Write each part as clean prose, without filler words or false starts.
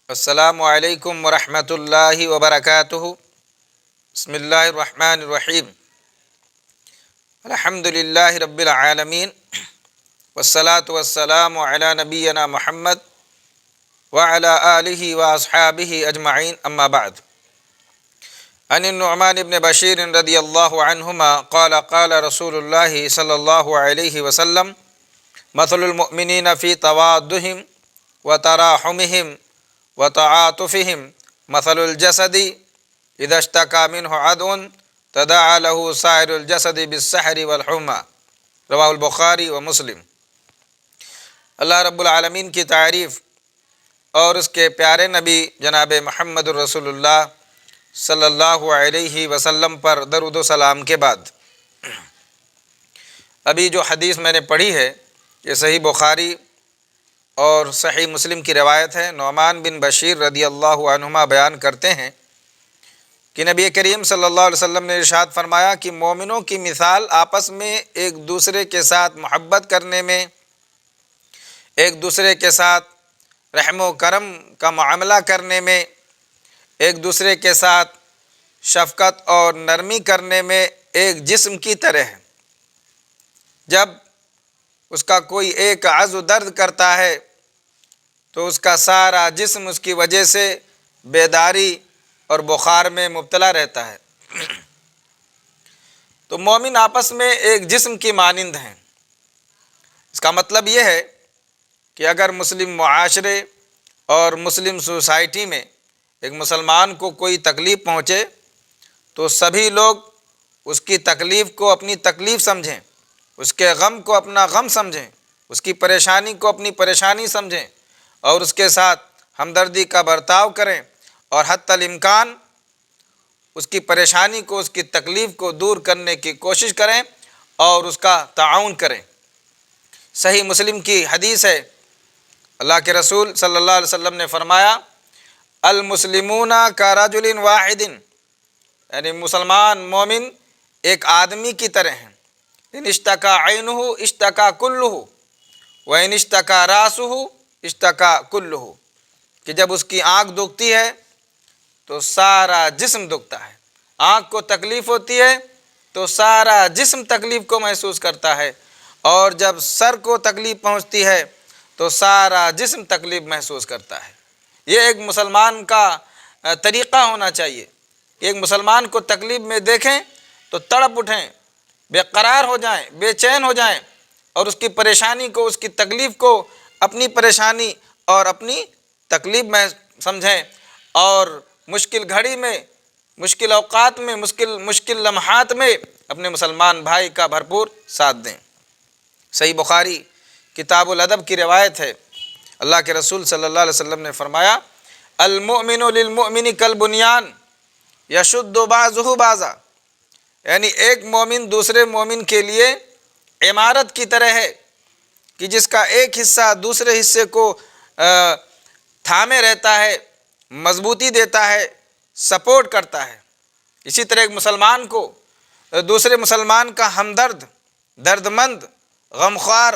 السلام علیکم ورحمۃ اللہ وبرکاتہ۔ بسم اللہ الرحمن الرحیم۔ الحمد للہ رب العالمین، والصلاة والسلام علی نبینا محمد وعلی آلہ واصحابہ اجمعین، اما بعد۔ عن النعمان بن بشیر رضی اللہ عنہما قال قال رسول اللہ صلی اللہ علیہ وسلم: مثل المؤمنین فی توادہم وتراحمہم وتعاطفهم مثل الجسد اذا اشتكى منه عضو تداعى له سائر الجسد بالسحر والحمى، رواہ البخاری و مسلم۔ اللہ رب العالمین کی تعریف اور اس کے پیارے نبی جناب محمد الرسول اللہ صلی اللہ علیہ وسلم پر درود و سلام کے بعد، ابھی جو حدیث میں نے پڑھی ہے یہ صحیح بخاری اور صحیح مسلم کی روایت ہے۔ نعمان بن بشیر رضی اللہ عنہما بیان کرتے ہیں کہ نبی کریم صلی اللہ علیہ وسلم نے ارشاد فرمایا کہ مومنوں کی مثال آپس میں ایک دوسرے کے ساتھ محبت کرنے میں، ایک دوسرے کے ساتھ رحم و کرم کا معاملہ کرنے میں، ایک دوسرے کے ساتھ شفقت اور نرمی کرنے میں ایک جسم کی طرح ہے۔ جب اس کا کوئی ایک عضو درد کرتا ہے تو اس کا سارا جسم اس کی وجہ سے بیداری اور بخار میں مبتلا رہتا ہے۔ تو مومن آپس میں ایک جسم کی مانند ہیں۔ اس کا مطلب یہ ہے کہ اگر مسلم معاشرے اور مسلم سوسائٹی میں ایک مسلمان کو کوئی تکلیف پہنچے تو سبھی لوگ اس کی تکلیف کو اپنی تکلیف سمجھیں، اس کے غم کو اپنا غم سمجھیں، اس کی پریشانی کو اپنی پریشانی سمجھیں اور اس کے ساتھ ہمدردی کا برتاؤ کریں اور حتی الامکان اس کی پریشانی کو، اس کی تکلیف کو دور کرنے کی کوشش کریں اور اس کا تعاون کریں۔ صحیح مسلم کی حدیث ہے، اللہ کے رسول صلی اللہ علیہ وسلم نے فرمایا: المسلمون کارجل واحد، یعنی مسلمان مومن ایک آدمی کی طرح ہیں۔ ان اشتکا عینہ اشتکا کلہ وان اشتکا راسہ اشتکا کلہ، کہ جب اس کی آنکھ دکھتی ہے تو سارا جسم دکھتا ہے، آنکھ کو تکلیف ہوتی ہے تو سارا جسم تکلیف کو محسوس کرتا ہے، اور جب سر کو تکلیف پہنچتی ہے تو سارا جسم تکلیف محسوس کرتا ہے۔ یہ ایک مسلمان کا طریقہ ہونا چاہیے کہ ایک مسلمان کو تکلیف میں دیکھیں تو تڑپ اٹھیں، بے قرار ہو جائیں، بے چین ہو جائیں اور اس کی پریشانی کو، اس کی تکلیف کو اپنی پریشانی اور اپنی تکلیف میں سمجھیں اور مشکل گھڑی میں، مشکل اوقات میں، مشکل لمحات میں اپنے مسلمان بھائی کا بھرپور ساتھ دیں۔ صحیح بخاری کتاب الادب کی روایت ہے، اللہ کے رسول صلی اللہ علیہ وسلم نے فرمایا: المؤمن للمؤمن کالبنیان یشد بعضہ بعضا، یعنی ایک مومن دوسرے مومن کے لیے عمارت کی طرح ہے کہ جس کا ایک حصہ دوسرے حصے کو تھامے رہتا ہے، مضبوطی دیتا ہے، سپورٹ کرتا ہے۔ اسی طرح ایک مسلمان کو دوسرے مسلمان کا ہمدرد، درد مند، غمخوار،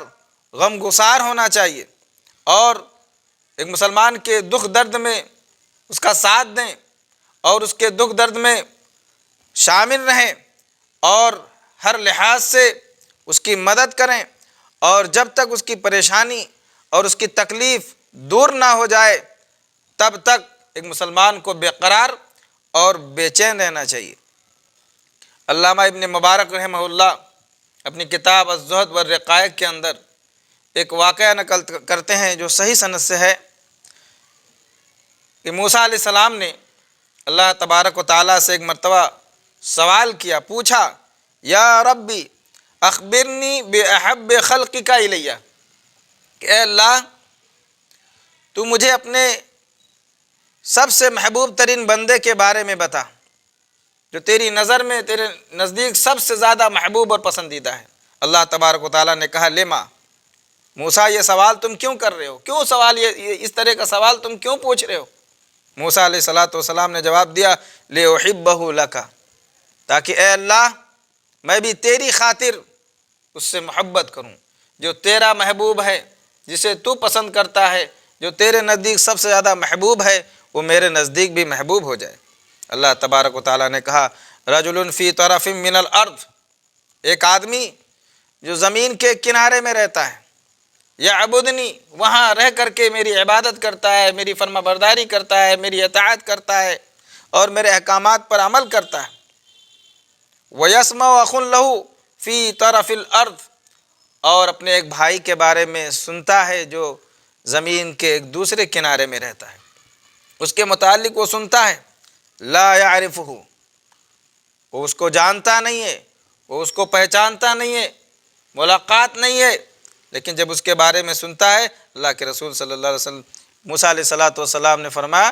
غم گسار ہونا چاہیے اور ایک مسلمان کے دکھ درد میں اس کا ساتھ دیں اور اس کے دکھ درد میں شامل رہیں اور ہر لحاظ سے اس کی مدد کریں، اور جب تک اس کی پریشانی اور اس کی تکلیف دور نہ ہو جائے تب تک ایک مسلمان کو بے قرار اور بے چین رہنا چاہیے۔ علامہ ابن مبارک رحمہ اللہ اپنی کتاب الزہد والرقائق کے اندر ایک واقعہ نقل کرتے ہیں جو صحیح سند سے ہے کہ موسیٰ علیہ السلام نے اللہ تبارک و تعالیٰ سے ایک مرتبہ سوال کیا، پوچھا: یا ربی اخبرنی باحب خلقک الیہ، کہ اے اللہ تو مجھے اپنے سب سے محبوب ترین بندے کے بارے میں بتا جو تیری نظر میں، تیرے نزدیک سب سے زیادہ محبوب اور پسندیدہ ہے۔ اللہ تبارک و تعالیٰ نے کہا: لما، موسیٰ یہ سوال تم کیوں کر رہے ہو؟ کیوں سوال یہ اس طرح کا سوال تم کیوں پوچھ رہے ہو؟ موسیٰ علیہ السلام نے جواب دیا: لأحبہ لک، تاکہ اے اللہ میں بھی تیری خاطر اس سے محبت کروں، جو تیرا محبوب ہے، جسے تو پسند کرتا ہے، جو تیرے نزدیک سب سے زیادہ محبوب ہے وہ میرے نزدیک بھی محبوب ہو جائے۔ اللہ تبارک و تعالیٰ نے کہا رجل فی طرف من الارض، ایک آدمی جو زمین کے کنارے میں رہتا ہے، یعبدنی، وہاں رہ کر کے میری عبادت کرتا ہے، میری فرما برداری کرتا ہے، میری اطاعت کرتا ہے اور میرے احکامات پر عمل کرتا ہے، وَيَسْمَعُ أَخٌ لَهُ فِي طَرَفِ الْأَرْضِ، اور اپنے ایک بھائی کے بارے میں سنتا ہے جو زمین کے ایک دوسرے کنارے میں رہتا ہے، اس کے متعلق وہ سنتا ہے، لا يعرفہ، وہ اس کو جانتا نہیں ہے، وہ اس کو پہچانتا نہیں ہے، ملاقات نہیں ہے، لیکن جب اس کے بارے میں سنتا ہے، اللہ کے رسول صلی اللہ علیہ وسلم موسیٰ علیہ السلام نے فرمایا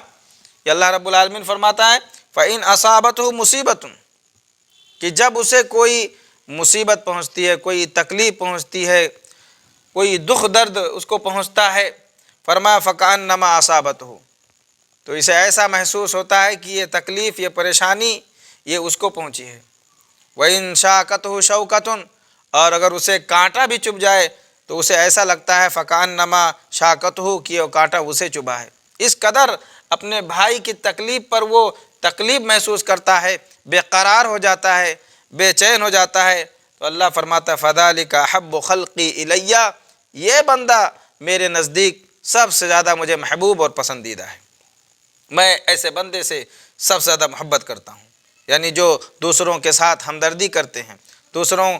کہ اللہ رب العالمین فرماتا ہے فَإِنْ أَصَابَتْهُ مُصِیبَةٌ، کہ جب اسے کوئی مصیبت پہنچتی ہے، کوئی تکلیف پہنچتی ہے، کوئی دکھ درد اس کو پہنچتا ہے، فرمایا فَكَأَنَّمَا أَصَابَتْهُ، تو اسے ایسا محسوس ہوتا ہے کہ یہ تکلیف، یہ پریشانی یہ اس کو پہنچی ہے۔ وَإِنْ شَاكَتْهُ شَوْكَةٌ، اور اگر اسے کانٹا بھی چبھ جائے تو اسے ایسا لگتا ہے فَكَأَنَّمَا شَاكَتْهُ کہ وہ کانٹا اسے چبھا ہے۔ اس قدر اپنے بھائی کی تکلیف پر وہ تکلیف محسوس کرتا ہے، بے قرار ہو جاتا ہے، بے چین ہو جاتا ہے، تو اللہ فرماتا ہے فَذَلِكَ أَحَبُّ خَلْقِي إِلَيَّ، یہ بندہ میرے نزدیک سب سے زیادہ مجھے محبوب اور پسندیدہ ہے، میں ایسے بندے سے سب سے زیادہ محبت کرتا ہوں، یعنی جو دوسروں کے ساتھ ہمدردی کرتے ہیں، دوسروں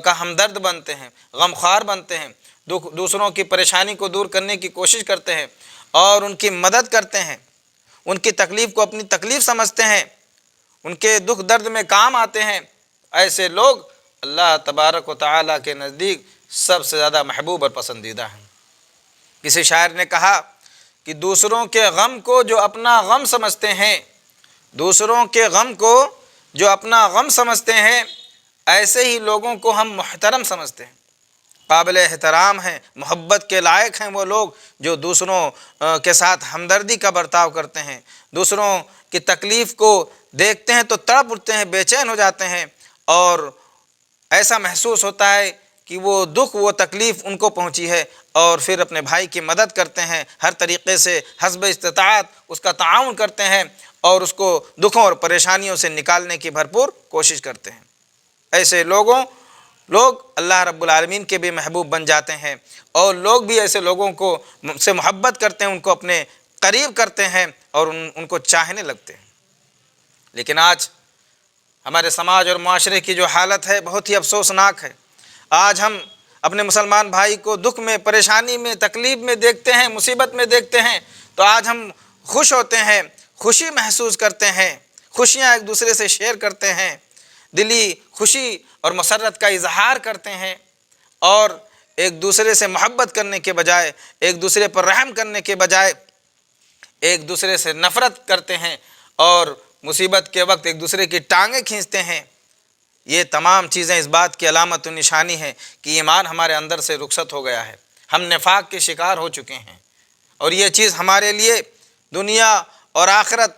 کا ہمدرد بنتے ہیں، غمخوار بنتے ہیں، دوسروں کی پریشانی کو دور کرنے کی کوشش کرتے ہیں اور ان کی مدد کرتے ہیں، ان کی تکلیف کو اپنی تکلیف سمجھتے ہیں، ان کے دکھ درد میں کام آتے ہیں، ایسے لوگ اللہ تبارک و تعالیٰ کے نزدیک سب سے زیادہ محبوب اور پسندیدہ ہیں۔ کسی شاعر نے کہا کہ دوسروں کے غم کو جو اپنا غم سمجھتے ہیں، دوسروں کے غم کو جو اپنا غم سمجھتے ہیں، ایسے ہی لوگوں کو ہم محترم سمجھتے ہیں، قابل احترام ہیں، محبت کے لائق ہیں وہ لوگ جو دوسروں کے ساتھ ہمدردی کا برتاؤ کرتے ہیں، دوسروں کی تکلیف کو دیکھتے ہیں تو تڑپ اٹھتے ہیں، بے چین ہو جاتے ہیں اور ایسا محسوس ہوتا ہے کہ وہ دکھ، وہ تکلیف ان کو پہنچی ہے، اور پھر اپنے بھائی کی مدد کرتے ہیں، ہر طریقے سے حسب استطاعت اس کا تعاون کرتے ہیں اور اس کو دکھوں اور پریشانیوں سے نکالنے کی بھرپور کوشش کرتے ہیں۔ ایسے لوگ اللہ رب العالمین کے بھی محبوب بن جاتے ہیں، اور لوگ بھی ایسے لوگوں کو سے محبت کرتے ہیں، ان کو اپنے قریب کرتے ہیں اور ان کو چاہنے لگتے ہیں۔ لیکن آج ہمارے سماج اور معاشرے کی جو حالت ہے بہت ہی افسوسناک ہے۔ آج ہم اپنے مسلمان بھائی کو دکھ میں، پریشانی میں، تکلیف میں دیکھتے ہیں، مصیبت میں دیکھتے ہیں تو آج ہم خوش ہوتے ہیں، خوشی محسوس کرتے ہیں، خوشیاں ایک دوسرے سے شیئر کرتے ہیں، دلی خوشی اور مسرت کا اظہار کرتے ہیں، اور ایک دوسرے سے محبت کرنے کے بجائے، ایک دوسرے پر رحم کرنے کے بجائے ایک دوسرے سے نفرت کرتے ہیں اور مصیبت کے وقت ایک دوسرے کی ٹانگیں کھینچتے ہیں۔ یہ تمام چیزیں اس بات کی علامت و نشانی ہے کہ ایمان ہمارے اندر سے رخصت ہو گیا ہے، ہم نفاق کے شکار ہو چکے ہیں، اور یہ چیز ہمارے لیے دنیا اور آخرت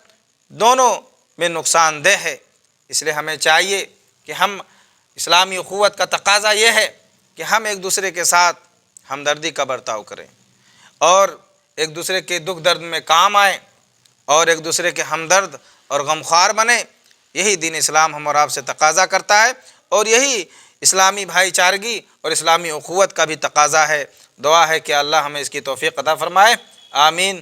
دونوں میں نقصان دہ ہے۔ اس لیے ہمیں چاہیے کہ ہم، اسلامی اخوت کا تقاضا یہ ہے کہ ہم ایک دوسرے کے ساتھ ہمدردی کا برتاؤ کریں اور ایک دوسرے کے دکھ درد میں کام آئیں اور ایک دوسرے کے ہمدرد اور غمخوار بنیں۔ یہی دین اسلام ہم اور آپ سے تقاضا کرتا ہے، اور یہی اسلامی بھائی چارگی اور اسلامی اخوت کا بھی تقاضا ہے۔ دعا ہے کہ اللہ ہمیں اس کی توفیق عطا فرمائے، آمین۔